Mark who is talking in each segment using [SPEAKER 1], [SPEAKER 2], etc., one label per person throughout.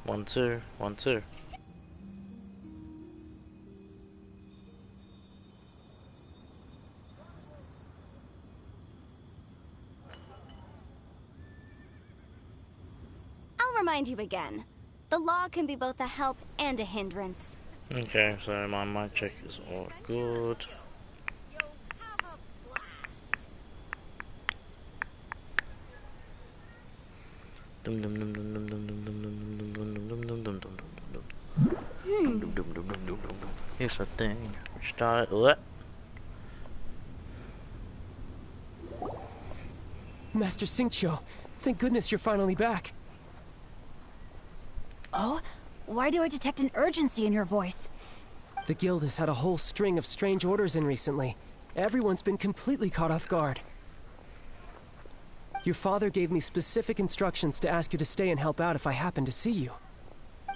[SPEAKER 1] One, two, 1, 2.
[SPEAKER 2] I'll remind you again. The law can be both a help and a hindrance.
[SPEAKER 1] Okay, so my mic check is all good. Here's a thing. Start what?
[SPEAKER 3] Master Xingqiu, thank goodness you're finally back.
[SPEAKER 4] Oh? Why do I detect an urgency in your voice?
[SPEAKER 3] The guild has had a whole string of strange orders in recently. Everyone's been completely caught off guard. Your father gave me specific instructions to ask you to stay and help out if I happen to see you.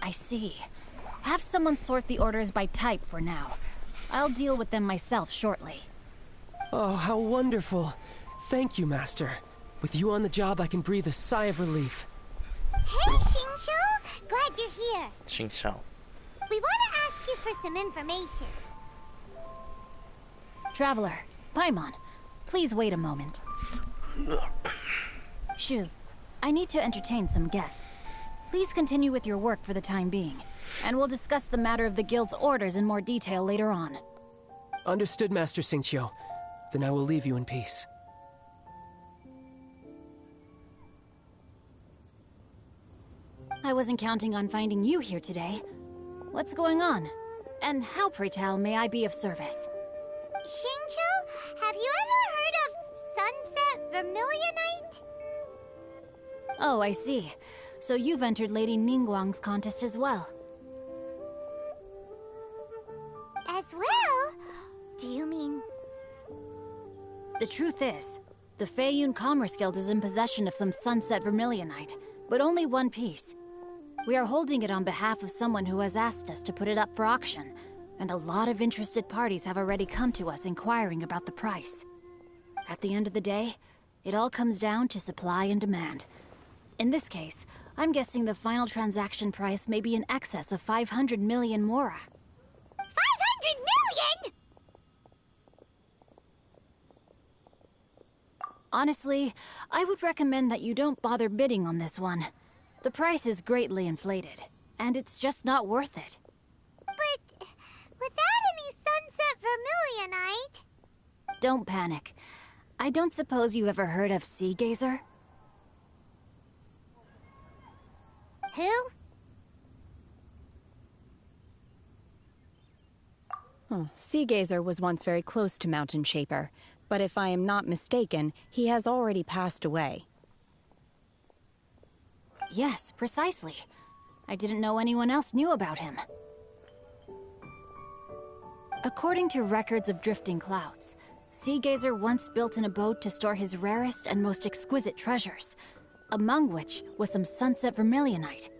[SPEAKER 4] I see. Have someone sort the orders by type for now. I'll deal with them myself shortly.
[SPEAKER 3] Oh, how wonderful. Thank you, Master. With you on the job, I can breathe a sigh of relief.
[SPEAKER 5] Hey, Xingqiu! Glad you're here.
[SPEAKER 1] Xingqiu.
[SPEAKER 5] We want to ask you for some information.
[SPEAKER 4] Traveler, Paimon, please wait a moment. Shu, I need to entertain some guests. Please continue with your work for the time being, and we'll discuss the matter of the guild's orders in more detail later on.
[SPEAKER 3] Understood, Master Xingqiu. Then I will leave you in peace.
[SPEAKER 4] I wasn't counting on finding you here today. What's going on? And how, pray tell, may I be of service?
[SPEAKER 5] Xingqiu, have you ever heard of Sunset Vermilionite?
[SPEAKER 4] Oh, I see. So you've entered Lady Ningguang's contest as well.
[SPEAKER 5] As well? Do you mean...
[SPEAKER 4] The truth is, the Feiyun Commerce Guild is in possession of some Sunset Vermilionite, but only one piece. We are holding it on behalf of someone who has asked us to put it up for auction, and a lot of interested parties have already come to us inquiring about the price. At the end of the day, it all comes down to supply and demand. In this case, I'm guessing the final transaction price may be in excess of 500 million mora.
[SPEAKER 5] 500 million?!
[SPEAKER 4] Honestly, I would recommend that you don't bother bidding on this one. The price is greatly inflated, and it's just not worth it.
[SPEAKER 5] But without any Sunset Vermilionite...
[SPEAKER 4] Don't panic. I don't suppose you ever heard of Sea Gazer?
[SPEAKER 5] Who?
[SPEAKER 6] Sea Gazer was once very close to Mountain Shaper, but if I am not mistaken, he has already passed away.
[SPEAKER 4] Yes, precisely. I didn't know anyone else knew about him. According to records of drifting clouds, Sea Gazer once built an abode to store his rarest and most exquisite treasures, among which was some Sunset Vermilionite.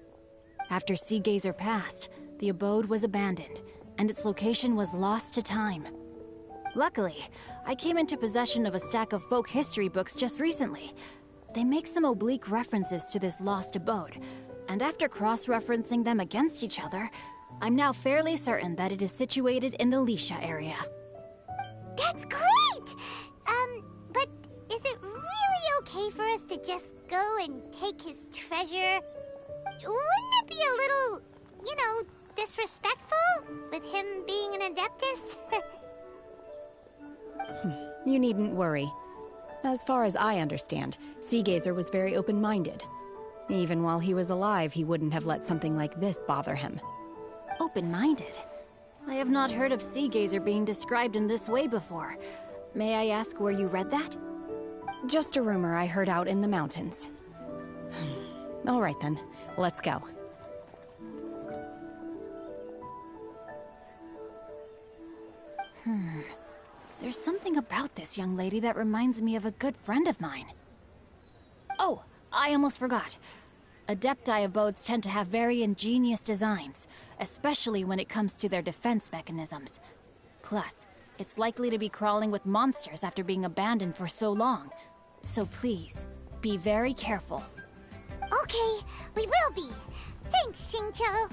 [SPEAKER 4] After Sea Gazer passed, the abode was abandoned, and its location was lost to time. Luckily, I came into possession of a stack of folk history books just recently. They make some oblique references to this lost abode, and after cross-referencing them against each other, I'm now fairly certain that it is situated in the Lisha area.
[SPEAKER 5] That's great! But is it really okay for us to just go and take his treasure? Wouldn't it be a little, disrespectful with him being an Adeptus?
[SPEAKER 6] You needn't worry. As far as I understand, Sea Gazer was very open-minded. Even while he was alive, he wouldn't have let something like this bother him.
[SPEAKER 4] Open-minded? I have not heard of Sea Gazer being described in this way before. May I ask where you read that?
[SPEAKER 6] Just a rumor I heard out in the mountains. All right then, let's go.
[SPEAKER 4] There's something about this young lady that reminds me of a good friend of mine. Oh, I almost forgot. Adepti abodes tend to have very ingenious designs, especially when it comes to their defense mechanisms. Plus, it's likely to be crawling with monsters after being abandoned for so long. So please, be very careful.
[SPEAKER 5] Okay, we will be. Thanks, Xingqiu.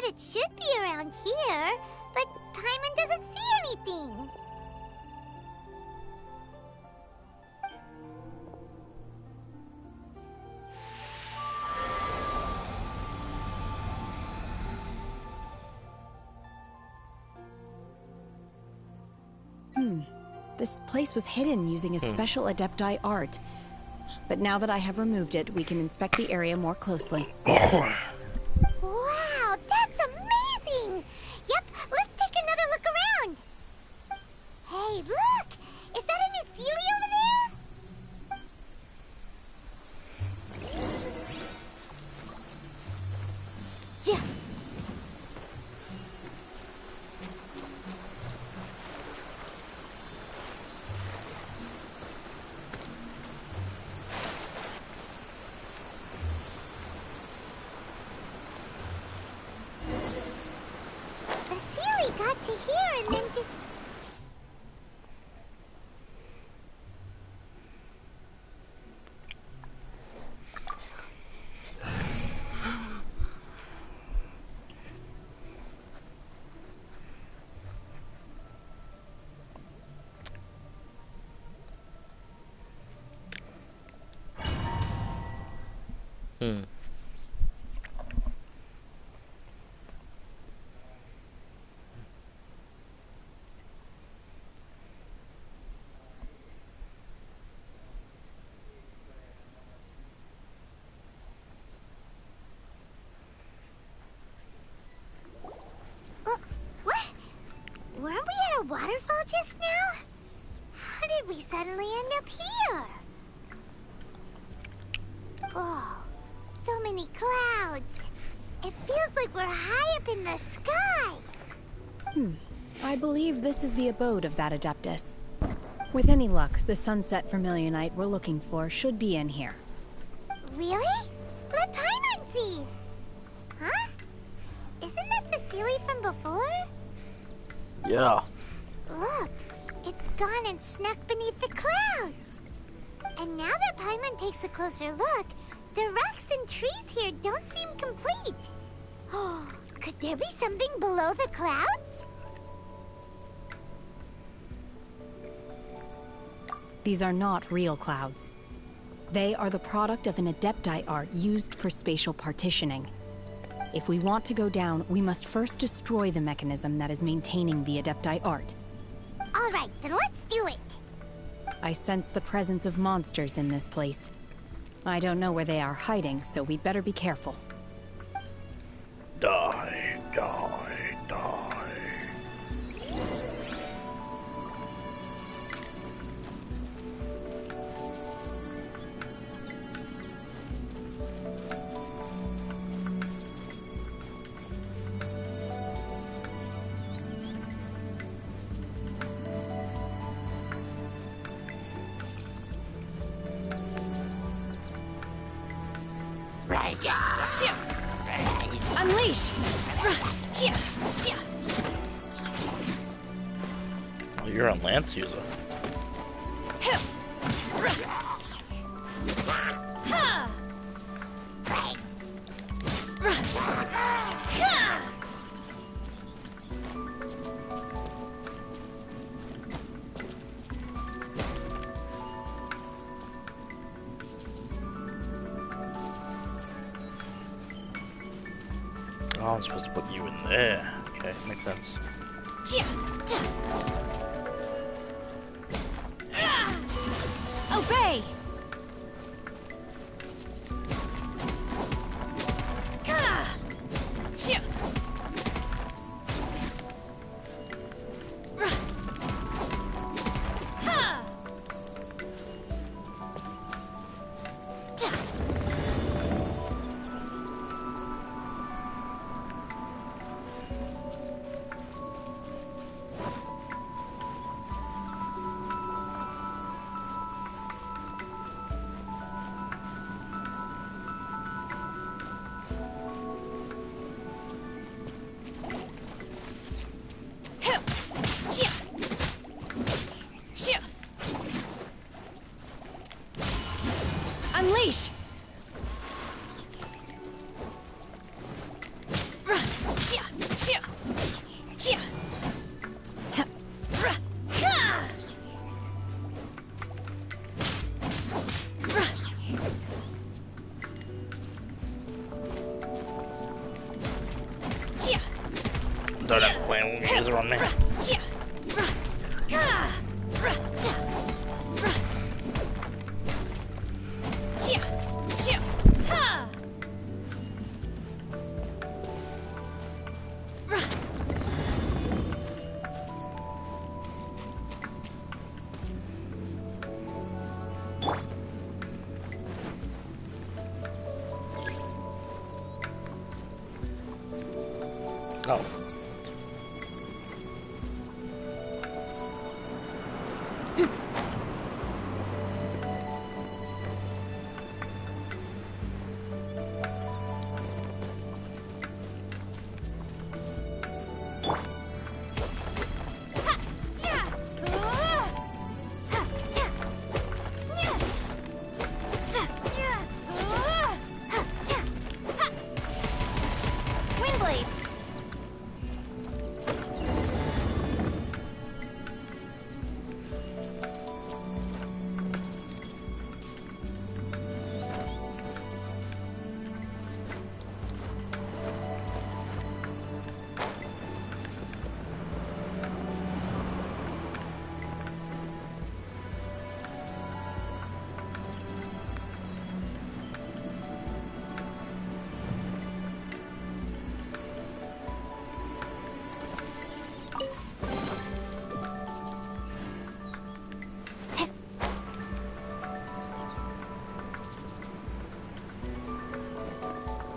[SPEAKER 5] It should be around here, but Paimon doesn't see anything.
[SPEAKER 6] This place was hidden using a special Adepti art. But now that I have removed it, we can inspect the area more closely.
[SPEAKER 5] Wow, that's amazing! Yep, let's take another look around. Hey, look! Is that a new Sealy over there? Yeah. Got to here and then just... Weren't we at a waterfall just now? How did we suddenly end up here? Oh, so many clouds. It feels like we're high up in the sky.
[SPEAKER 6] I believe this is the abode of that Adeptus. With any luck, the sunset vermilionite we're looking for should be in here.
[SPEAKER 5] Really? Let Paimon see. Huh? Isn't that the Sealy from before?
[SPEAKER 1] Yeah.
[SPEAKER 5] Look, it's gone and snuck beneath the clouds. And now that Paimon takes a closer look, the rocks and trees here don't seem complete. Oh, could there be something below the clouds?
[SPEAKER 6] These are not real clouds. They are the product of an Adepti art used for spatial partitioning. If we want to go down, we must first destroy the mechanism that is maintaining the Adepti art.
[SPEAKER 5] All right, then let's do it.
[SPEAKER 6] I sense the presence of monsters in this place. I don't know where they are hiding, so we'd better be careful.
[SPEAKER 1] Die, die, die.
[SPEAKER 4] Unleash!
[SPEAKER 1] Oh, you're a lance user. Oh, I'm supposed to put you in there. Okay, makes sense.
[SPEAKER 4] Obey! Unleash!
[SPEAKER 1] Don't have clan user on me. Oh.
[SPEAKER 2] Windblade!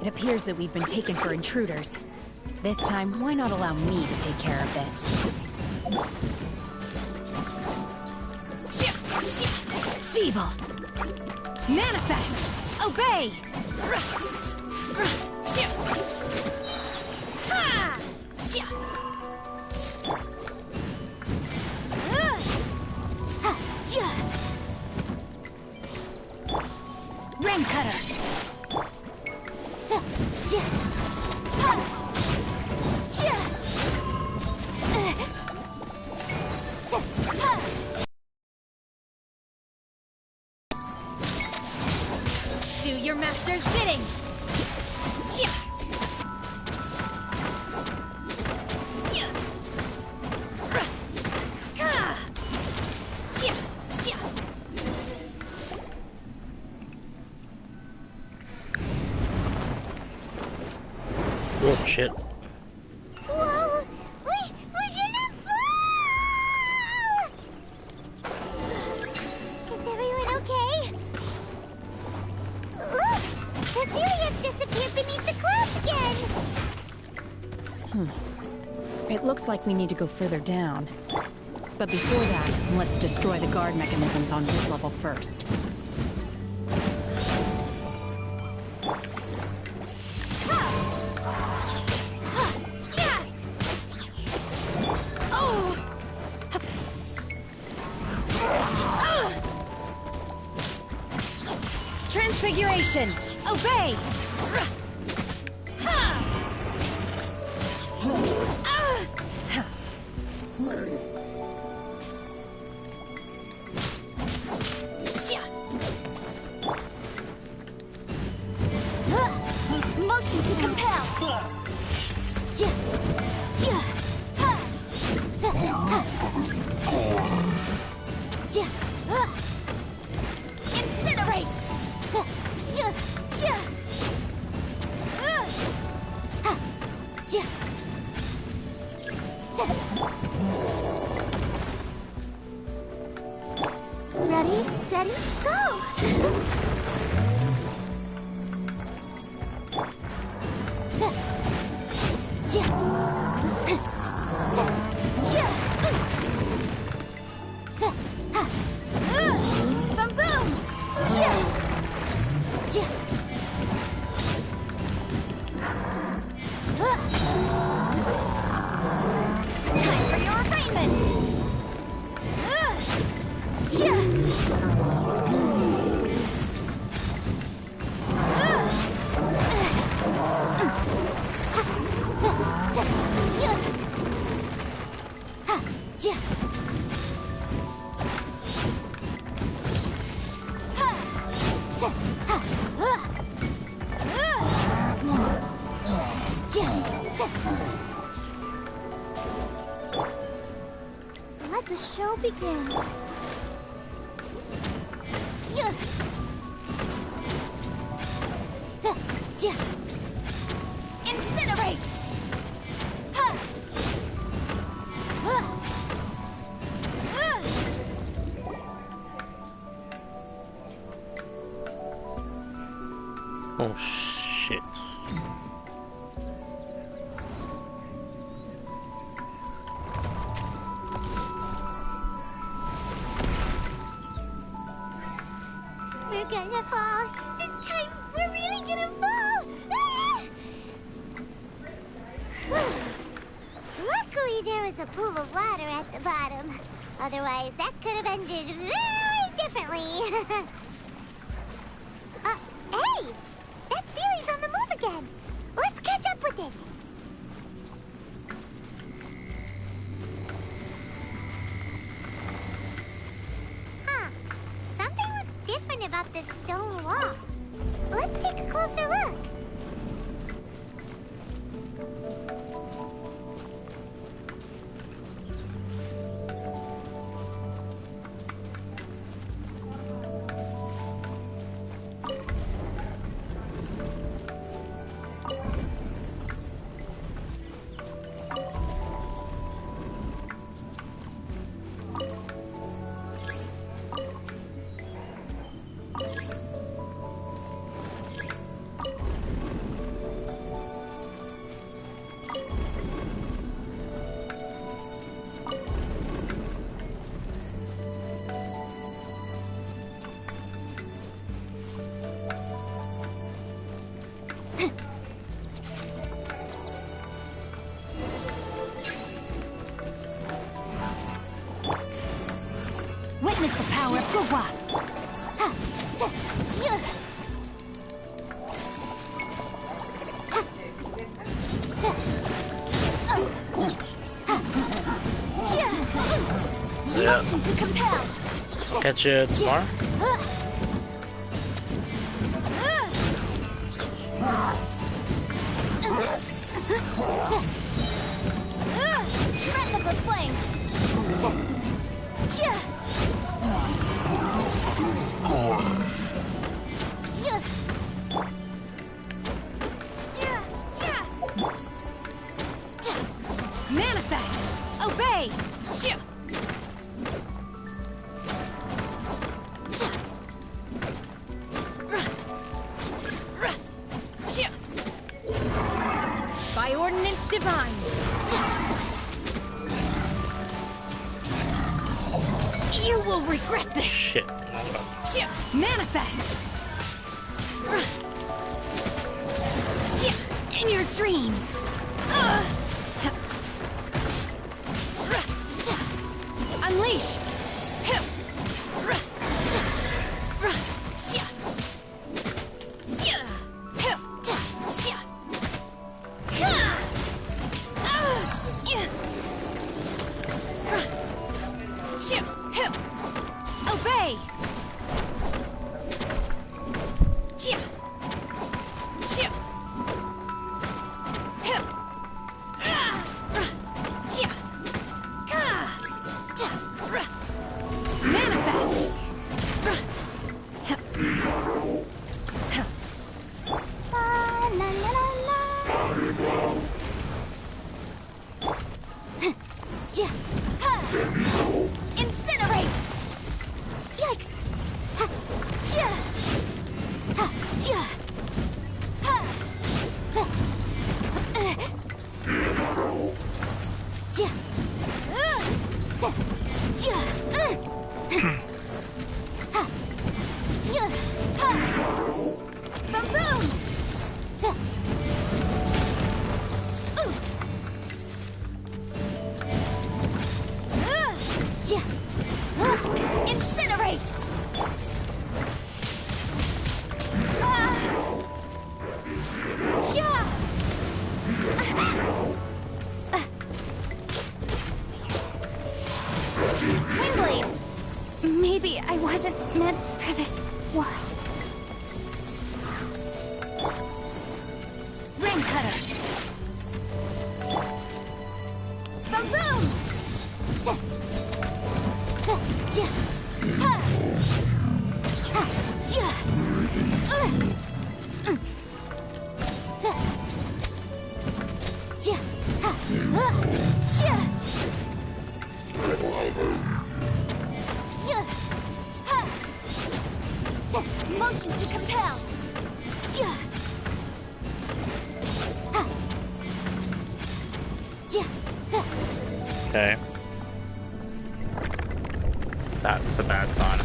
[SPEAKER 6] It appears that we've been taken for intruders. This time, why not allow me to take care of this? Feeble! Manifest! Obey! Ring cutter! Do your master's bidding!
[SPEAKER 1] Oh shit.
[SPEAKER 5] Whoa! We're gonna fall! Is everyone okay? Look! Cecilia's disappeared beneath the clouds again!
[SPEAKER 6] It looks like we need to go further down. But before that, let's destroy the guard mechanisms on this level first.
[SPEAKER 4] Incineration! Obey!
[SPEAKER 2] Motion to compel. Incinerate.
[SPEAKER 5] Ready, steady, go!
[SPEAKER 2] Boom boom! Time for your arraignment!
[SPEAKER 5] Let the show begin.
[SPEAKER 2] Incinerate!
[SPEAKER 1] Oh shit.
[SPEAKER 5] We're gonna fall. This time, we're really gonna fall. Ah! Luckily, there was a pool of water at the bottom. Otherwise, that could have ended very differently. Hey! That Sealy's on the move again. Let's catch up with it. Huh. Something looks different about this stone wall. Let's take a closer look.
[SPEAKER 4] Witness the power of Gugwa!
[SPEAKER 1] Yeah.
[SPEAKER 2] Motion to compel.
[SPEAKER 1] Catch you tomorrow.
[SPEAKER 2] Breath of the flame.
[SPEAKER 4] Manifest! Obey! By ordinance divine! You will regret this!
[SPEAKER 1] Shit.
[SPEAKER 4] Manifest! In your dreams! Unleash!
[SPEAKER 2] Incinerate! Yikes! Incinerate! Windblade! Maybe I wasn't meant for this world. Rain cutter! Boom! Motion to compel.
[SPEAKER 1] Okay. That's a bad sign.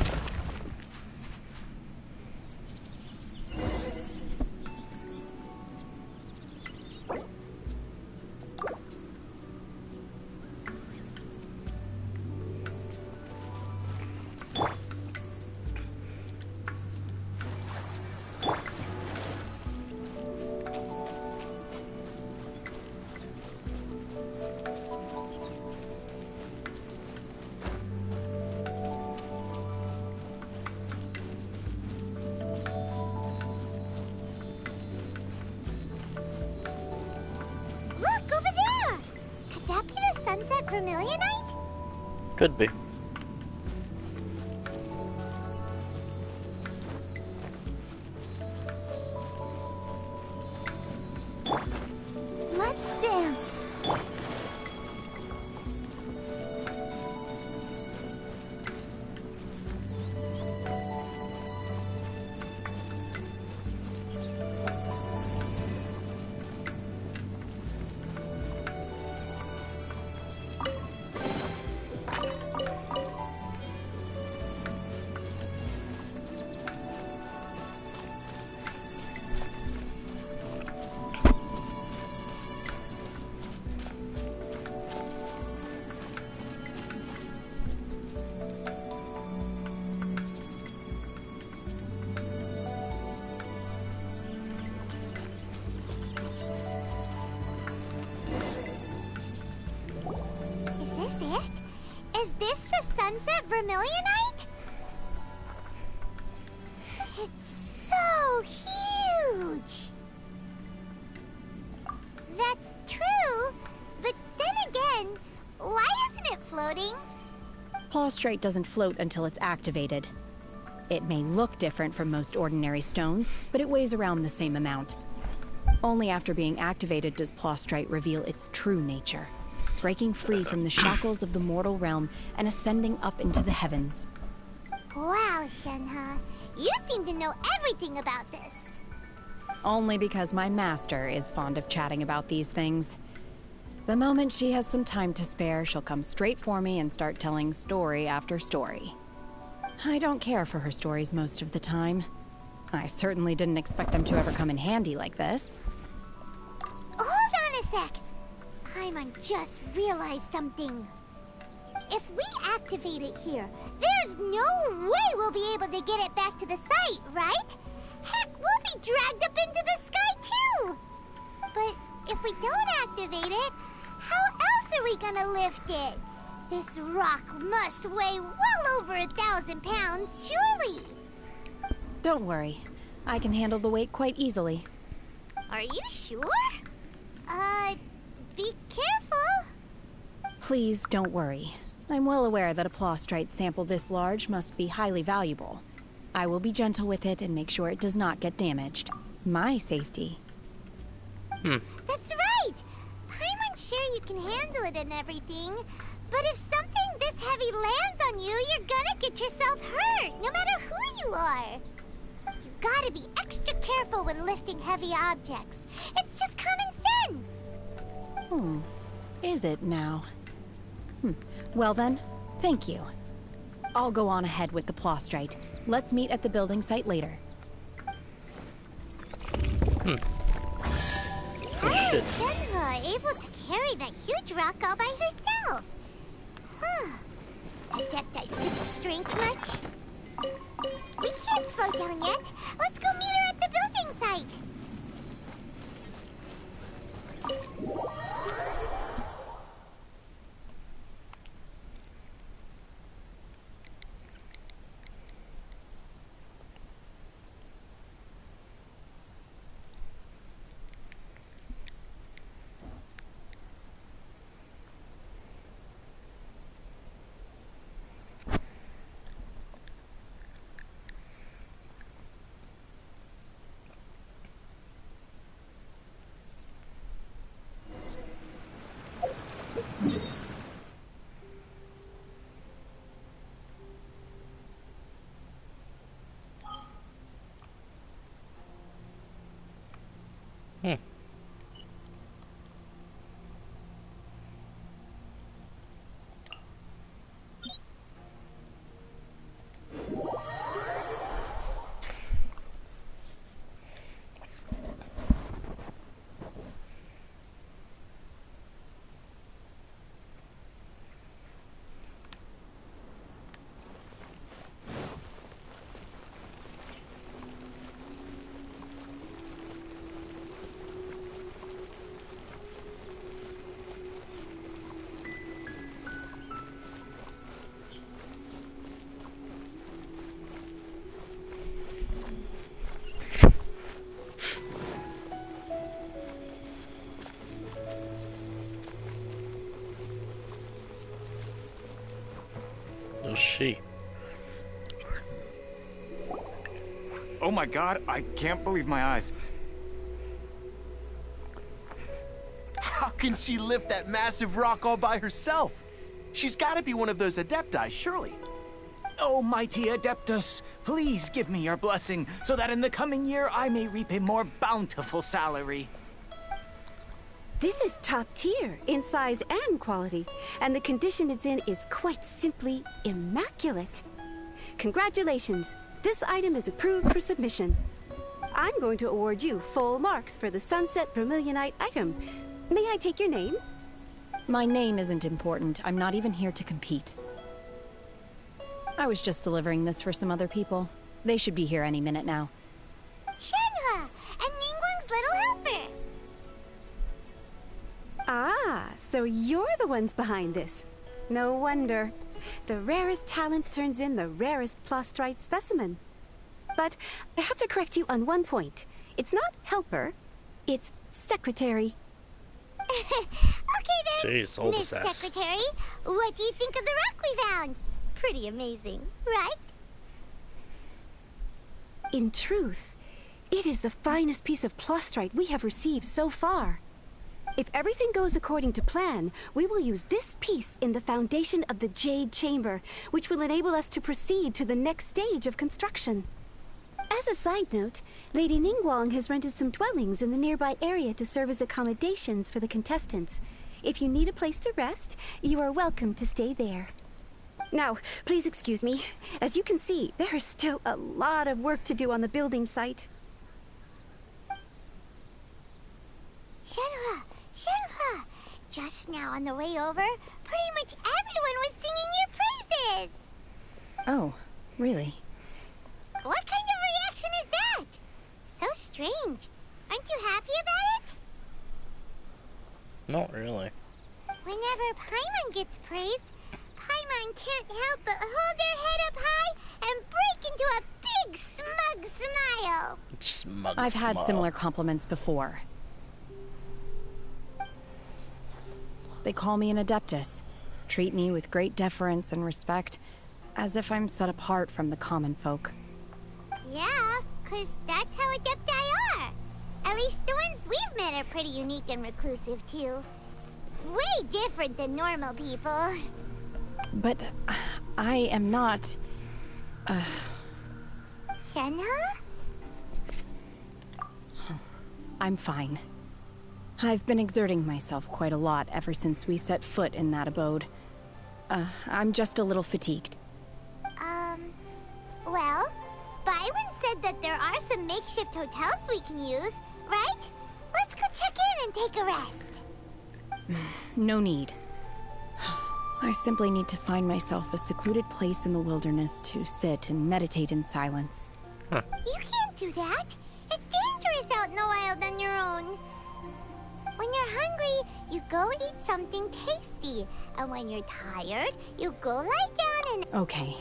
[SPEAKER 5] Look, over there! Could that be the sunset vermilionite?
[SPEAKER 1] Could be.
[SPEAKER 2] Let's dance.
[SPEAKER 5] Is this it? Is this the sunset vermilionite? It's so huge! That's true, but then again, why isn't it floating?
[SPEAKER 6] Plaustrite doesn't float until it's activated. It may look different from most ordinary stones, but it weighs around the same amount. Only after being activated does Plaustrite reveal its true nature, breaking free from the shackles of the mortal realm and ascending up into the heavens.
[SPEAKER 5] Wow, Shenhe, you seem to know everything about this.
[SPEAKER 6] Only because my master is fond of chatting about these things. The moment she has some time to spare, she'll come straight for me and start telling story after story. I don't care for her stories most of the time. I certainly didn't expect them to ever come in handy like this.
[SPEAKER 5] Hold on a sec. Paimon just realized something. If we activate it here, there's no way we'll be able to get it back to the site, right? Heck, we'll be dragged up into the sky too! But if we don't activate it, how else are we gonna lift it? This rock must weigh well over 1,000 pounds, surely!
[SPEAKER 6] Don't worry. I can handle the weight quite easily.
[SPEAKER 5] Are you sure? Be careful!
[SPEAKER 6] Please don't worry. I'm well aware that a Plaustrite sample this large must be highly valuable. I will be gentle with it and make sure it does not get damaged. My safety.
[SPEAKER 5] That's right! Paimon's sure you can handle it and everything, But if something this heavy lands on you, you're gonna get yourself hurt, no matter who you are. You gotta be extra careful when lifting heavy objects. It's just common sense.
[SPEAKER 6] Is it now? Well then, thank you. I'll go on ahead with the Plostrite. Let's meet at the building site later.
[SPEAKER 5] Oh, Shenhua, able to carry that huge rock all by herself. Huh. Adepti super strength much? We can't slow down yet. Let's go meet her at the building site.
[SPEAKER 1] She.
[SPEAKER 7] Oh my god, I can't believe my eyes.
[SPEAKER 8] How can she lift that massive rock all by herself? She's gotta be one of those Adepti, surely.
[SPEAKER 7] Oh, mighty Adeptus, please give me your blessing so that in the coming year I may reap a more bountiful salary.
[SPEAKER 9] This is top tier in size and quality, and the condition it's in is quite simply immaculate. Congratulations, this item is approved for submission. I'm going to award you full marks for the Sunset Vermilionite item. May I take your name?
[SPEAKER 6] My name isn't important. I'm not even here to compete. I was just delivering this for some other people. They should be here any minute now.
[SPEAKER 5] Shenhua, and Ningguang's little helper.
[SPEAKER 9] Ah, so you're the ones behind this. No wonder. The rarest talent turns in the rarest Plostrite specimen. But I have to correct you on one point. It's not helper, it's secretary.
[SPEAKER 5] Okay then,
[SPEAKER 1] Jeez, hold
[SPEAKER 5] Miss
[SPEAKER 1] this ass.
[SPEAKER 5] Secretary, what do you think of the rock we found? Pretty amazing, right?
[SPEAKER 9] In truth, it is the finest piece of Plostrite we have received so far. If everything goes according to plan, we will use this piece in the foundation of the Jade Chamber, which will enable us to proceed to the next stage of construction. As a side note, Lady Ningguang has rented some dwellings in the nearby area to serve as accommodations for the contestants. If you need a place to rest, you are welcome to stay there. Now, please excuse me. As you can see, there is still a lot of work to do on the building site.
[SPEAKER 5] Shenhua, Shenhua! Just now on the way over, pretty much everyone was singing your praises!
[SPEAKER 6] Oh, really?
[SPEAKER 5] What kind of reaction is that? So strange. Aren't you happy about it?
[SPEAKER 1] Not really.
[SPEAKER 5] Whenever Paimon gets praised, Paimon can't help but hold her head up high and break into a big smug smile.
[SPEAKER 1] Smug
[SPEAKER 6] I've had
[SPEAKER 1] smile.
[SPEAKER 6] similar compliments before. They call me an Adeptus, treat me with great deference and respect, as if I'm set apart from the common folk.
[SPEAKER 5] Yeah, 'cause that's how Adepti are. At least the ones we've met are pretty unique and reclusive, too. way different than normal people.
[SPEAKER 6] But I am not...
[SPEAKER 5] Shenhe?
[SPEAKER 6] I'm fine. I've been exerting myself quite a lot ever since we set foot in that abode. I'm just a little fatigued.
[SPEAKER 5] Well, Byron said that there are some makeshift hotels we can use, right? Let's go check in and take a rest.
[SPEAKER 6] No need. I simply need to find myself a secluded place in the wilderness to sit and meditate in silence.
[SPEAKER 5] You can't do that. It's dangerous out in the wild on your own. When you're hungry, you go eat something tasty. And when you're tired, you go lie down and...
[SPEAKER 6] Okay.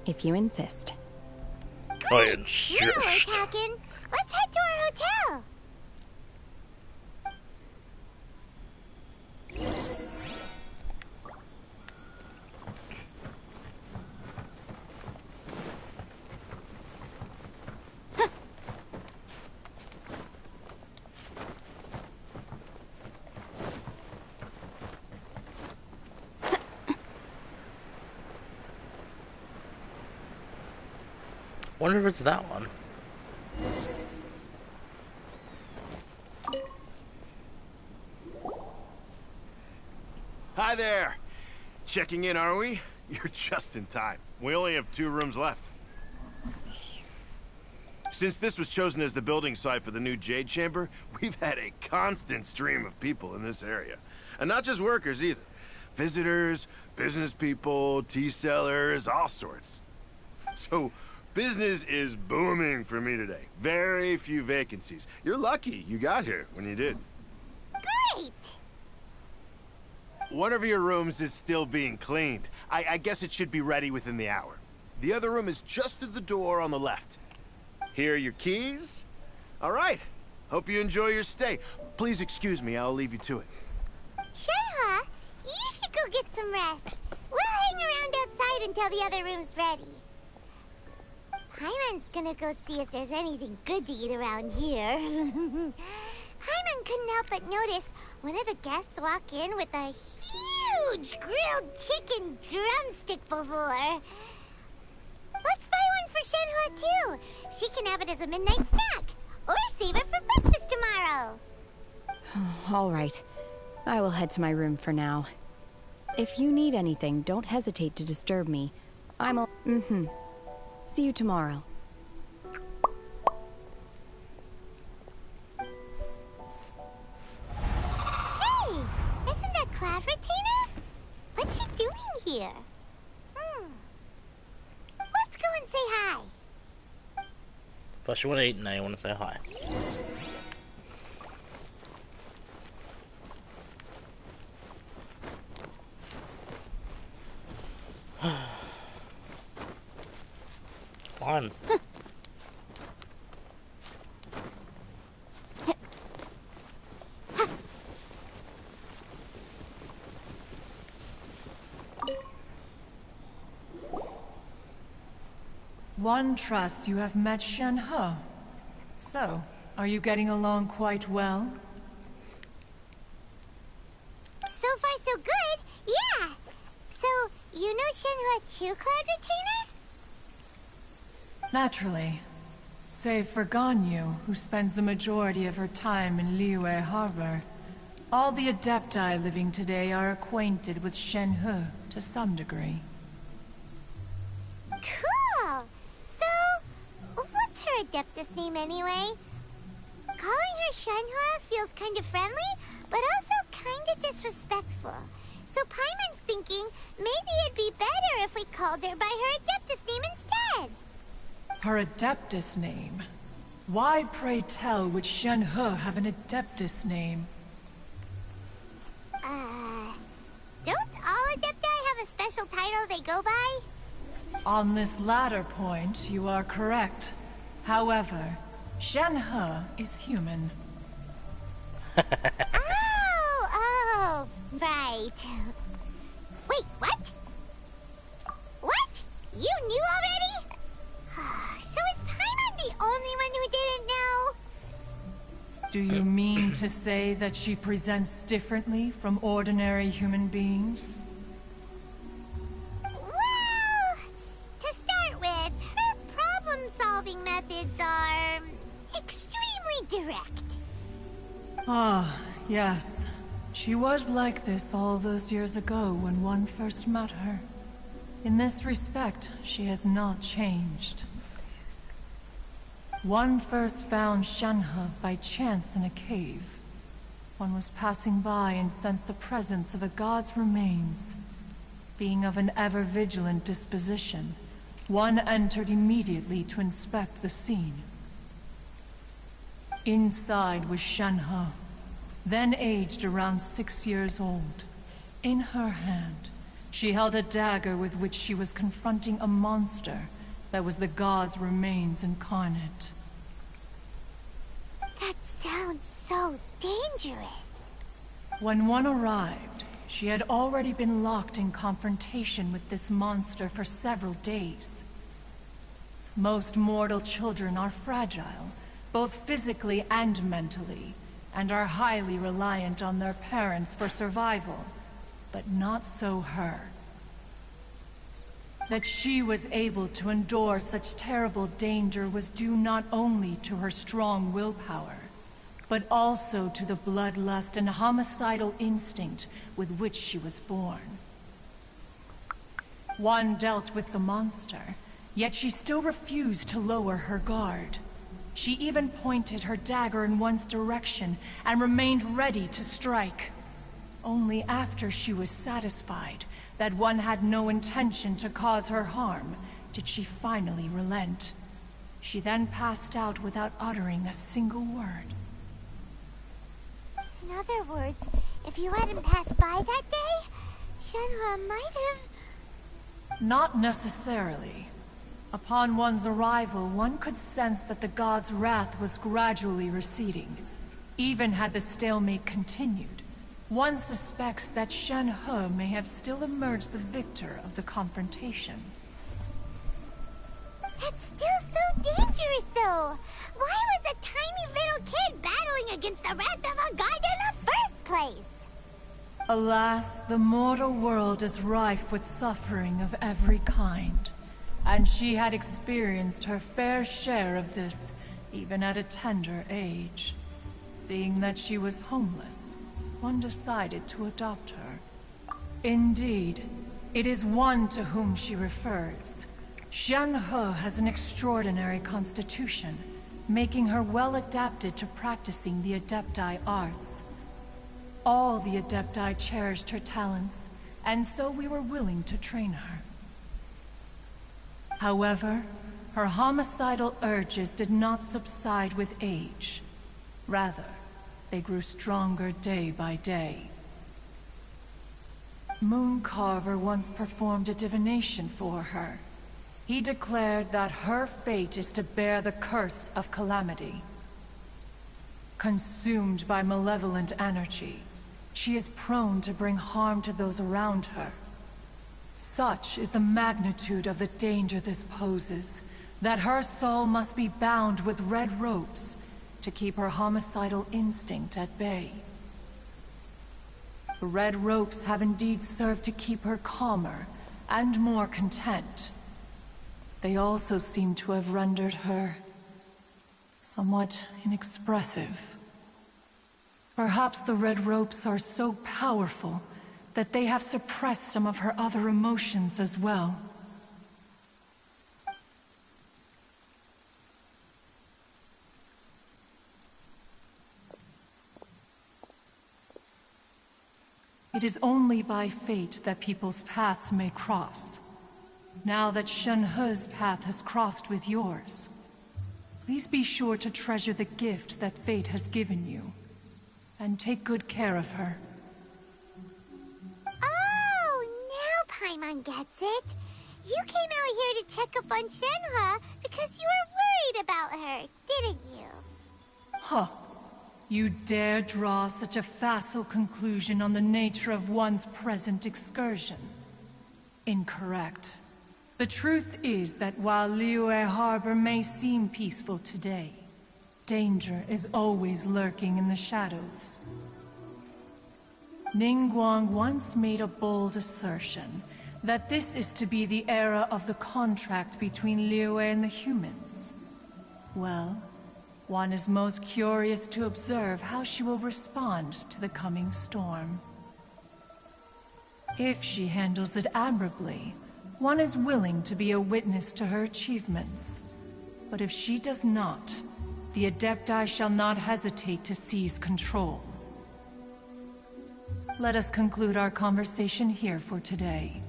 [SPEAKER 6] If you insist.
[SPEAKER 5] Great! Now we're talking. Let's head to our hotel.
[SPEAKER 1] Wonder if it's that one.
[SPEAKER 8] Hi there. Checking in, are we? You're just in time. We only have 2 rooms left. Since this was chosen as the building site for the new Jade Chamber, we've had a constant stream of people in this area. And not just workers either. Visitors, business people, tea sellers, all sorts. So, business is booming for me today. Very few vacancies. You're lucky you got here when you did.
[SPEAKER 5] Great!
[SPEAKER 8] One of your rooms is still being cleaned. I guess it should be ready within the hour. The other room is just through the door on the left. Here are your keys. All right. Hope you enjoy your stay. Please excuse me, I'll leave you to it.
[SPEAKER 5] Shenhe, you should go get some rest. We'll hang around outside until the other room's ready. Paimon's gonna go see if there's anything good to eat around here. Paimon couldn't help but notice one of the guests walk in with a huge grilled chicken drumstick before. Let's buy one for Shenhe too. She can have it as a midnight snack. Or save it for breakfast tomorrow.
[SPEAKER 6] All right. I will head to my room for now. If you need anything, don't hesitate to disturb me. See you tomorrow.
[SPEAKER 5] Hey! Isn't that Cloud Retainer? What's she doing here? Let's go and say hi.
[SPEAKER 1] Plus you want to eat and now you want to say hi. Come on.
[SPEAKER 10] One trusts you have met Shenhe. So, are you getting along quite well?
[SPEAKER 5] So far so good, yeah. So, you know Shenhe too, Cloud Retainer?
[SPEAKER 10] Naturally. Save for Ganyu, who spends the majority of her time in Liyue Harbor. All the Adepti living today are acquainted with Shenhe to some degree.
[SPEAKER 5] Cool! So, what's her Adeptus name anyway? Calling her Shenhe feels kind of friendly, but also kind of disrespectful. So Paimon's thinking maybe it'd be better if we called her by her Adeptus name instead.
[SPEAKER 10] Her Adeptus name? Why, pray tell, would Shenhe have an Adeptus name?
[SPEAKER 5] Don't all Adepti have a special title they go by?
[SPEAKER 10] On this latter point, you are correct. However, Shenhe is human.
[SPEAKER 5] Oh, right. Wait, what? What? You knew already? So is Paimon the only one who didn't know?
[SPEAKER 10] Do you mean to say that she presents differently from ordinary human beings?
[SPEAKER 5] Well, to start with, her problem-solving methods are extremely direct.
[SPEAKER 10] Ah, yes. She was like this all those years ago when one first met her. In this respect, she has not changed. One first found Shenhe by chance in a cave. One was passing by and sensed the presence of a god's remains. Being of an ever-vigilant disposition, one entered immediately to inspect the scene. Inside was Shenhe, then aged around 6 years old. In her hand, she held a dagger with which she was confronting a monster that was the god's remains incarnate.
[SPEAKER 5] That sounds so dangerous.
[SPEAKER 10] When one arrived, she had already been locked in confrontation with this monster for several days. Most mortal children are fragile, both physically and mentally, and are highly reliant on their parents for survival. But not so her. That she was able to endure such terrible danger was due not only to her strong willpower, but also to the bloodlust and homicidal instinct with which she was born. One dealt with the monster, yet she still refused to lower her guard. She even pointed her dagger in one's direction and remained ready to strike. Only after she was satisfied that one had no intention to cause her harm did she finally relent. She then passed out without uttering a single word.
[SPEAKER 5] In other words, if you hadn't passed by that day, Shenhe might have...
[SPEAKER 10] Not necessarily. Upon one's arrival, one could sense that the god's wrath was gradually receding. Even had the stalemate continued, one suspects that Shenhe may have still emerged the victor of the confrontation.
[SPEAKER 5] That's still so dangerous, though. Why was a tiny little kid battling against the wrath of a god in the first place?
[SPEAKER 10] Alas, the mortal world is rife with suffering of every kind. And she had experienced her fair share of this, even at a tender age. Seeing that she was homeless, one decided to adopt her. Indeed, it is one to whom she refers. Shenhe has an extraordinary constitution, making her well adapted to practicing the Adepti arts. All the Adepti cherished her talents, and so we were willing to train her. However, her homicidal urges did not subside with age. Rather, they grew stronger day by day. Mooncarver once performed a divination for her. He declared that her fate is to bear the curse of calamity. Consumed by malevolent energy, she is prone to bring harm to those around her. Such is the magnitude of the danger this poses, that her soul must be bound with red ropes to keep her homicidal instinct at bay. The red ropes have indeed served to keep her calmer and more content. They also seem to have rendered her somewhat inexpressive. Perhaps the red ropes are so powerful that they have suppressed some of her other emotions as well. It is only by fate that people's paths may cross. Now that Shenhe's path has crossed with yours, please be sure to treasure the gift that fate has given you, and take good care of her.
[SPEAKER 5] Paimon gets it. You came out here to check up on Shenhe because you were worried about her, didn't you?
[SPEAKER 10] Huh. You dare draw such a facile conclusion on the nature of one's present excursion? Incorrect. The truth is that while Liyue Harbor may seem peaceful today, danger is always lurking in the shadows. Ningguang once made a bold assertion that this is to be the era of the contract between Liyue and the humans. Well, one is most curious to observe how she will respond to the coming storm. If she handles it admirably, one is willing to be a witness to her achievements. But if she does not, the Adepti shall not hesitate to seize control. Let us conclude our conversation here for today.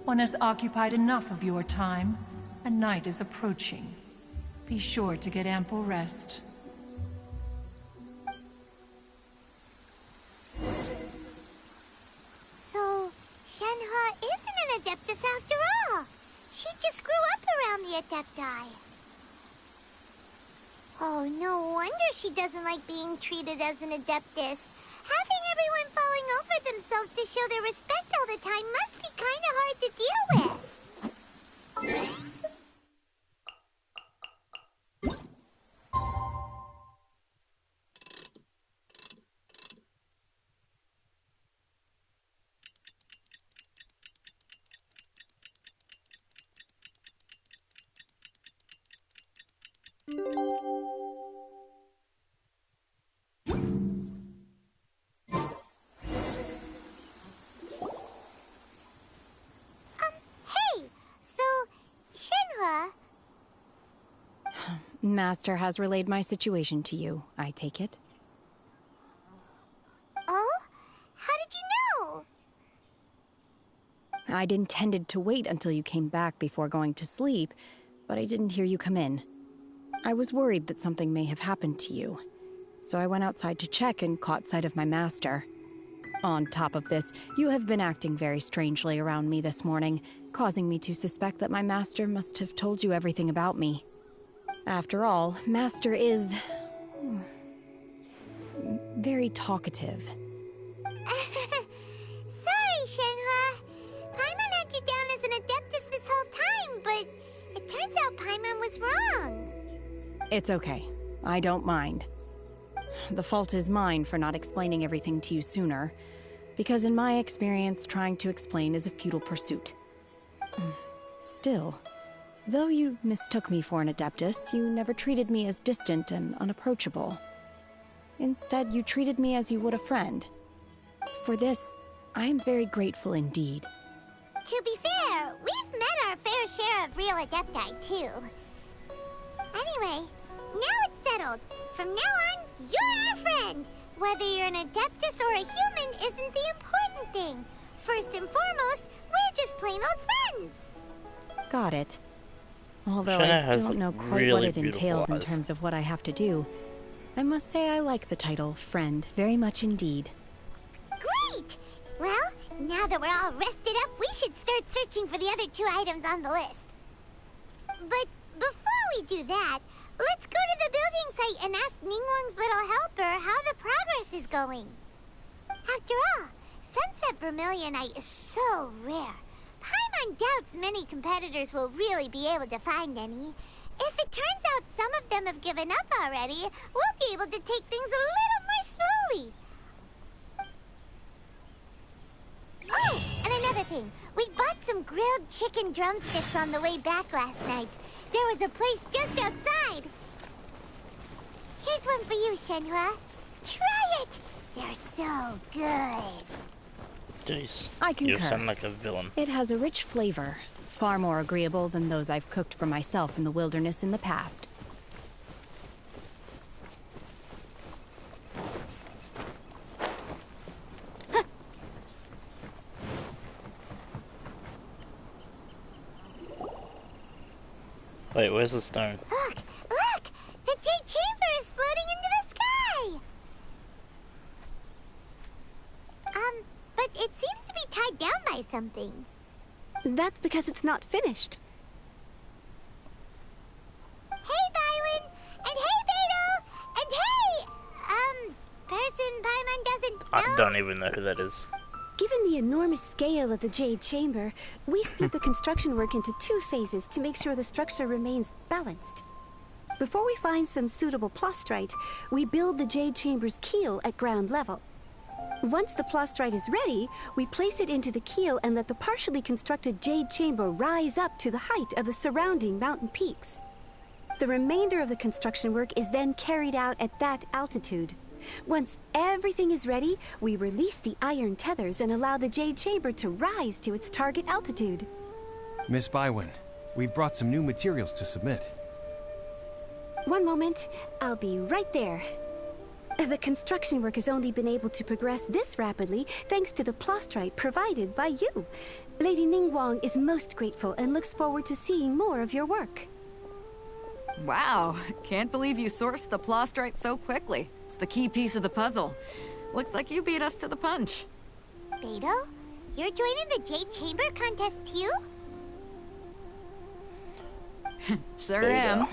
[SPEAKER 10] One has occupied enough of your time, and night is approaching. Be sure to get ample rest.
[SPEAKER 5] So, Shenhua isn't an Adeptus after all. She just grew up around the Adepti. Oh, no wonder she doesn't like being treated as an Adeptus. Having everyone falling over themselves to show their respect all the time must be kind of hard to deal with.
[SPEAKER 6] Master has relayed my situation to you, I take it.
[SPEAKER 5] Oh? How did you know?
[SPEAKER 6] I'd intended to wait until you came back before going to sleep, but I didn't hear you come in. I was worried that something may have happened to you, so I went outside to check and caught sight of my master. On top of this, you have been acting very strangely around me this morning, causing me to suspect that my master must have told you everything about me. After all, Master is very talkative.
[SPEAKER 5] Sorry, Shenhua. Paimon had you down as an Adeptus this whole time, but it turns out Paimon was wrong.
[SPEAKER 6] It's okay. I don't mind. The fault is mine for not explaining everything to you sooner, because in my experience, trying to explain is a futile pursuit. Still, though you mistook me for an Adeptus, you never treated me as distant and unapproachable. Instead, you treated me as you would a friend. For this, I am very grateful indeed.
[SPEAKER 5] To be fair, we've met our fair share of real Adepti, too. Anyway, now it's settled. From now on, you're our friend. Whether you're an Adeptus or a human isn't the important thing. First and foremost, we're just plain old friends.
[SPEAKER 6] Got it. Although
[SPEAKER 1] Shenna
[SPEAKER 6] I don't know quite
[SPEAKER 1] really
[SPEAKER 6] what it
[SPEAKER 1] beautiful
[SPEAKER 6] entails in
[SPEAKER 1] eyes.
[SPEAKER 6] terms of what I have to do, I must say I like the title Friend very much indeed.
[SPEAKER 5] Great! Well, now that we're all rested up, we should start searching for the other 2 items on the list. But before we do that, let's go to the building site and ask Ningguang's little helper how the progress is going. After all, Sunset Vermilionite is so rare. Paimon doubts many competitors will really be able to find any. If it turns out some of them have given up already, we'll be able to take things a little more slowly. Oh, and another thing. We bought some grilled chicken drumsticks on the way back last night. There was a place just outside. Here's one for you, Shenhua. Try it. They're so good.
[SPEAKER 1] Jeez.
[SPEAKER 6] I concur.
[SPEAKER 1] You sound like a villain.
[SPEAKER 6] It has a rich flavor, far more agreeable than those I've cooked for myself in the wilderness in the past.
[SPEAKER 1] Wait, where's the stone?
[SPEAKER 5] Look! Look! The Jade Chamber is floating into the sky! But it seems to be tied down by something.
[SPEAKER 9] That's because it's not finished.
[SPEAKER 5] Hey, Bylin! And hey, Beto! And hey! Person Paimon doesn't know?
[SPEAKER 1] I don't even know who that is.
[SPEAKER 9] Given the enormous scale of the Jade Chamber, we split the construction work into 2 phases to make sure the structure remains balanced. Before we find some suitable plastrite, we build the Jade Chamber's keel at ground level. Once the plastrite is ready, we place it into the keel and let the partially constructed Jade Chamber rise up to the height of the surrounding mountain peaks. The remainder of the construction work is then carried out at that altitude. Once everything is ready, we release the iron tethers and allow the Jade Chamber to rise to its target altitude.
[SPEAKER 11] Miss Bywin, we've brought some new materials to submit.
[SPEAKER 9] One moment, I'll be right there. The construction work has only been able to progress this rapidly thanks to the plastrite provided by you. Lady Ningguang is most grateful and looks forward to seeing more of your work.
[SPEAKER 12] Wow, can't believe you sourced the plastrite so quickly. It's the key piece of the puzzle. Looks like you beat us to the punch.
[SPEAKER 5] Beidou, you're joining the Jade Chamber contest too?
[SPEAKER 12] Sure am.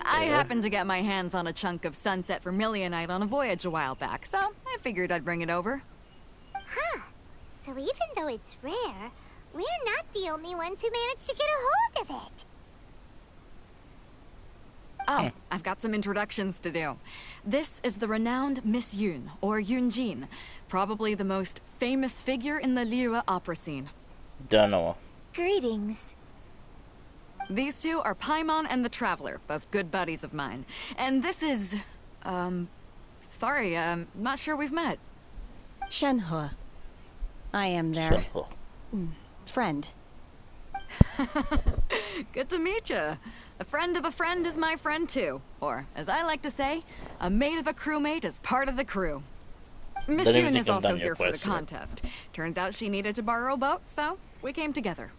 [SPEAKER 12] I happened to get my hands on a chunk of sunset vermilionite on a voyage a while back, so I figured I'd bring it over.
[SPEAKER 5] Huh. So even though it's rare, we're not the only ones who managed to get a hold of it.
[SPEAKER 12] Oh, I've got some introductions to do. This is the renowned Miss Yun, or Yunjin, probably the most famous figure in the Liyue opera scene.
[SPEAKER 1] Dunno.
[SPEAKER 2] Greetings.
[SPEAKER 12] These two are Paimon and the Traveler, both good buddies of mine. And this is... sorry, not sure we've met.
[SPEAKER 6] Shenhe. I am their... friend.
[SPEAKER 12] Good to meet you. A friend of a friend is my friend too. Or, as I like to say, a mate of a crewmate is part of the crew. Miss Yun is also here for the contest. Turns out she needed to borrow a boat, so we came together.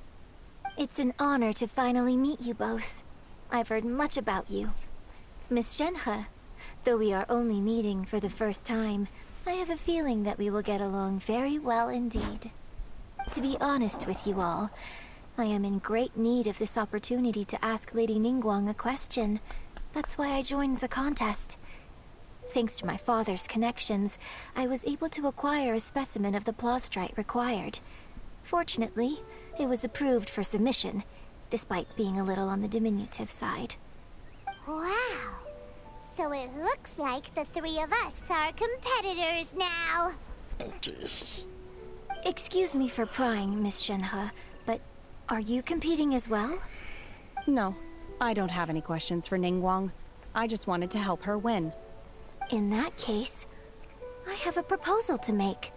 [SPEAKER 2] It's an honor to finally meet you both. I've heard much about you. Miss Shenhe, though we are only meeting for the first time, I have a feeling that we will get along very well indeed. To be honest with you all, I am in great need of this opportunity to ask Lady Ningguang a question. That's why I joined the contest. Thanks to my father's connections, I was able to acquire a specimen of the plastrite required. Fortunately, it was approved for submission, despite being a little on the diminutive side.
[SPEAKER 5] Wow. So it looks like the three of us are competitors now.
[SPEAKER 1] Oh, Jesus.
[SPEAKER 2] Excuse me for prying, Miss Shenhe, but are you competing as well?
[SPEAKER 6] No, I don't have any questions for Ningguang. I just wanted to help her win.
[SPEAKER 2] In that case, I have a proposal to make.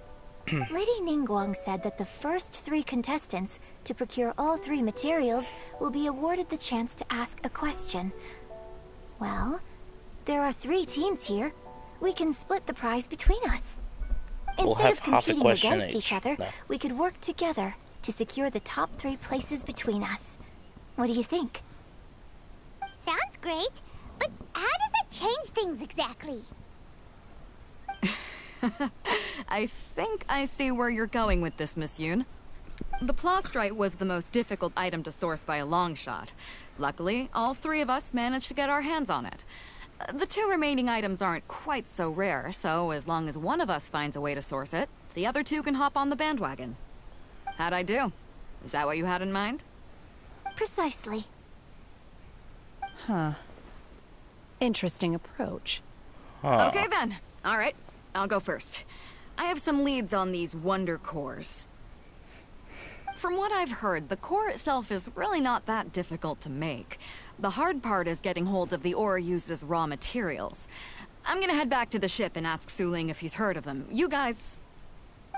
[SPEAKER 2] Lady Ningguang said that the first 3 contestants to procure all 3 materials will be awarded the chance to ask a question. Well, there are 3 teams here. We can split the prize between us. Instead of competing against each other, we could work together to secure the top 3 places between us. What do you think?
[SPEAKER 5] Sounds great, but how does that change things exactly?
[SPEAKER 12] I think I see where you're going with this, Miss Yun. The plastrite was the most difficult item to source by a long shot. Luckily, all 3 of us managed to get our hands on it. The 2 remaining items aren't quite so rare, so as long as one of us finds a way to source it, the other 2 can hop on the bandwagon. How'd I do? Is that what you had in mind?
[SPEAKER 2] Precisely.
[SPEAKER 6] Huh. Interesting approach.
[SPEAKER 1] Huh.
[SPEAKER 12] Okay then. All right. I'll go first. I have some leads on these wonder cores. From what I've heard, the core itself is really not that difficult to make. The hard part is getting hold of the ore used as raw materials. I'm gonna head back to the ship and ask Su Ling if he's heard of them. You guys...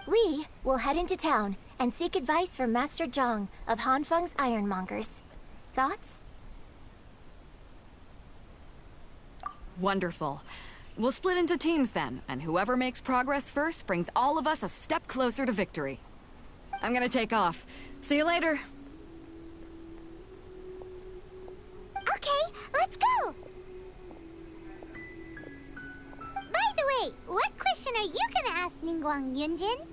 [SPEAKER 2] We will head into town and seek advice from Master Zhang of Hanfeng's Ironmongers. Thoughts?
[SPEAKER 12] Wonderful. We'll split into teams then, and whoever makes progress first brings all of us a step closer to victory. I'm gonna take off. See you later.
[SPEAKER 5] Okay, let's go! By the way, what question are you gonna ask Ningguang Yunjin?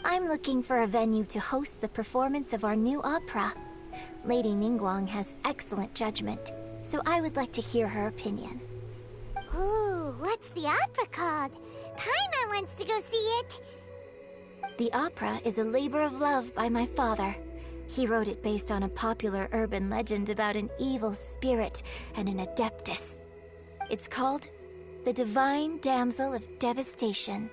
[SPEAKER 2] I'm looking for a venue to host the performance of our new opera. Lady Ningguang has excellent judgment, so I would like to hear her opinion.
[SPEAKER 5] Ooh, what's the opera called? Paimon wants to go see it.
[SPEAKER 2] The opera is a labor of love by my father. He wrote it based on a popular urban legend about an evil spirit and an adeptus. It's called The Divine Damsel of Devastation.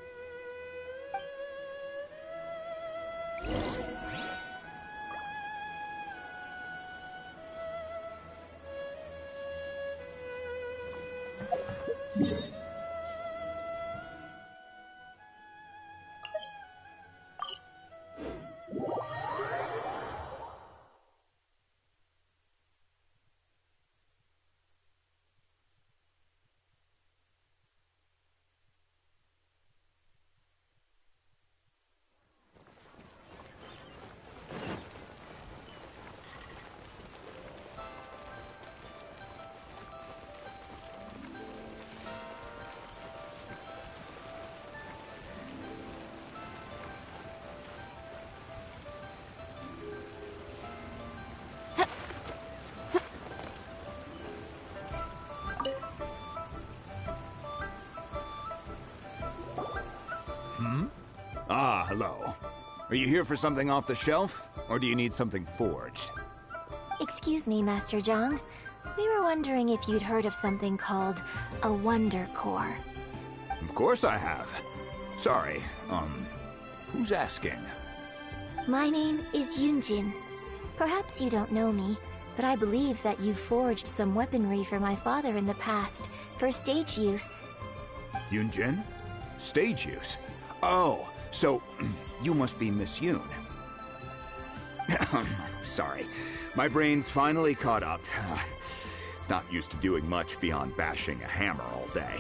[SPEAKER 13] Ah, hello. Are you here for something off the shelf, or do you need something forged?
[SPEAKER 2] Excuse me, Master Zhang. We were wondering if you'd heard of something called a Wonder Core.
[SPEAKER 13] Of course I have. Sorry, who's asking?
[SPEAKER 2] My name is Yunjin. Perhaps you don't know me, but I believe that you forged some weaponry for my father in the past, for stage use.
[SPEAKER 13] Yunjin? Stage use? Oh, so you must be Miss Yoon. Sorry, my brain's finally caught up. It's not used to doing much beyond bashing a hammer all day.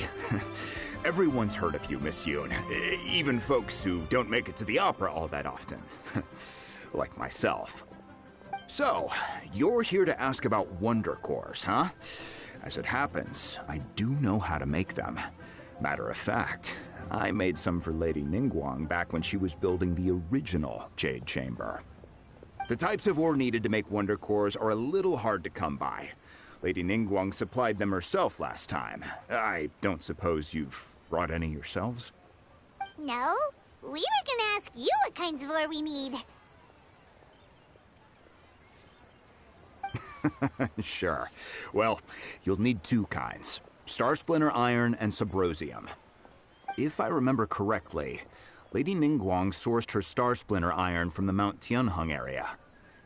[SPEAKER 13] Everyone's heard of you, Miss Yoon. Even folks who don't make it to the opera all that often. Like myself. So, you're here to ask about Wonder Cores, huh? As it happens, I do know how to make them. Matter of fact, I made some for Lady Ningguang back when she was building the original Jade Chamber. The types of ore needed to make Wonder Cores are a little hard to come by. Lady Ningguang supplied them herself last time. I don't suppose you've brought any yourselves?
[SPEAKER 5] No, we were gonna ask you what kinds of ore we need.
[SPEAKER 13] Sure. Well, you'll need two kinds. Star Splinter Iron and Subrosium. If I remember correctly, Lady Ningguang sourced her Star Splinter Iron from the Mount Tianheng area.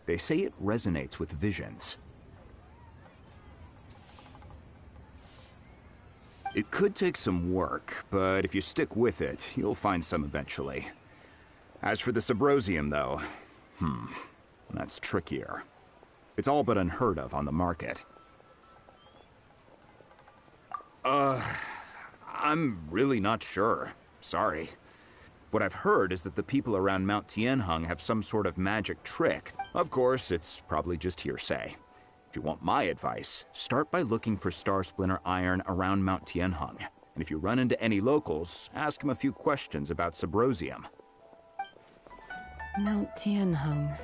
[SPEAKER 13] They say it resonates with visions. It could take some work, but if you stick with it, you'll find some eventually. As for the Subrosium, though, that's trickier. It's all but unheard of on the market. I'm really not sure. Sorry. What I've heard is that the people around Mount Tianheng have some sort of magic trick. Of course, it's probably just hearsay. If you want my advice, start by looking for Star Splinter Iron around Mount Tianheng. And if you run into any locals, ask them a few questions about Subrosium.
[SPEAKER 6] Mount Tianheng.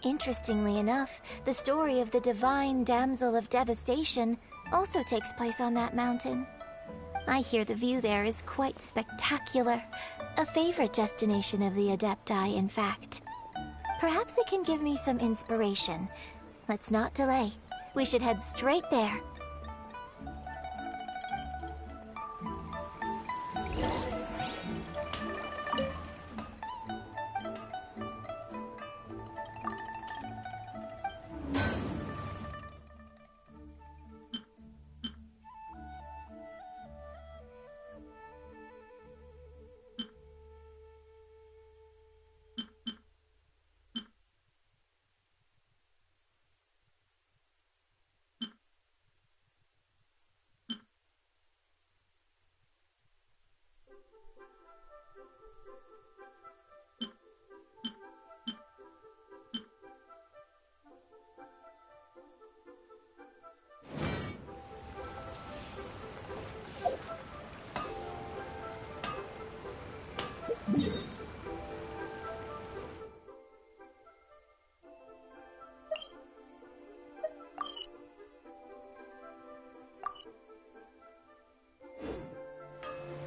[SPEAKER 2] Interestingly enough, the story of the Divine Damsel of Devastation also takes place on that mountain. I hear the view there is quite spectacular. A favorite destination of the Adepti, in fact. Perhaps it can give me some inspiration. Let's not delay. We should head straight there.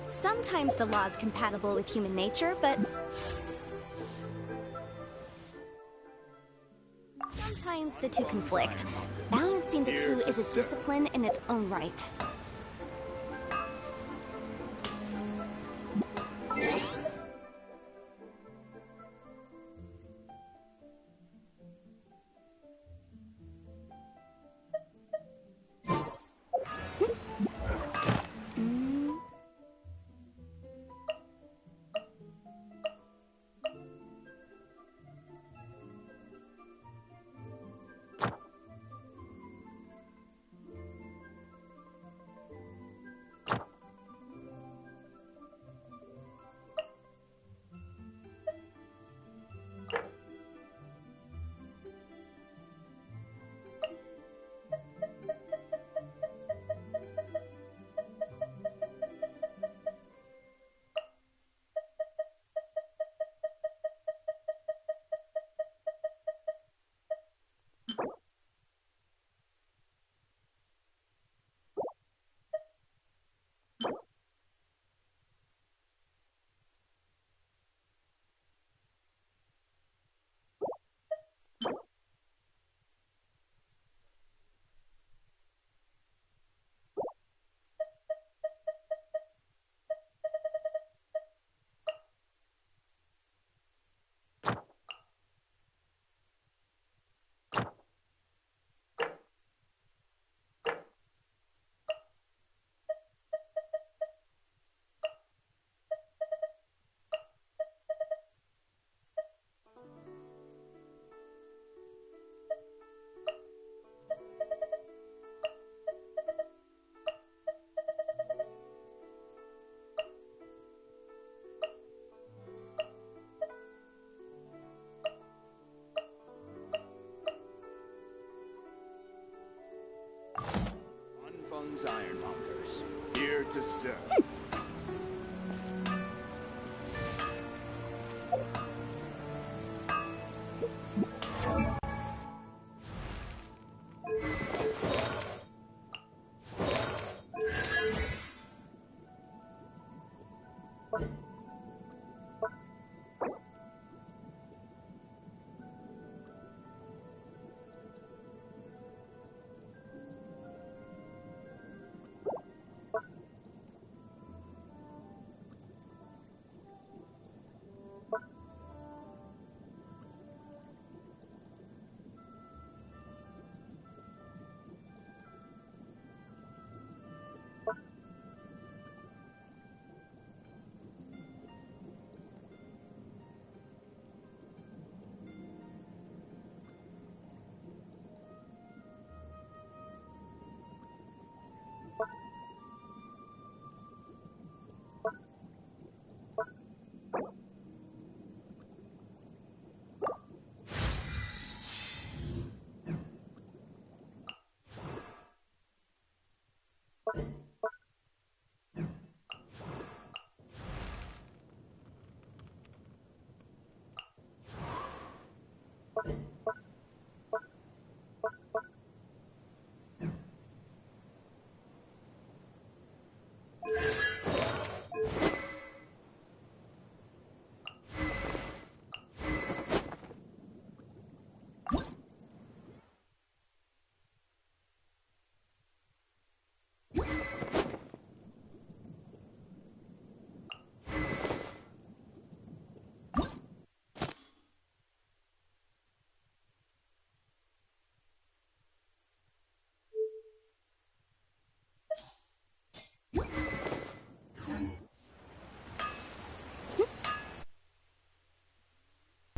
[SPEAKER 14] Sometimes the law's compatible with human nature, but...
[SPEAKER 9] Sometimes the two conflict. Balancing the two is a discipline in its own right.
[SPEAKER 13] Unfung's Ironmongers, here to serve.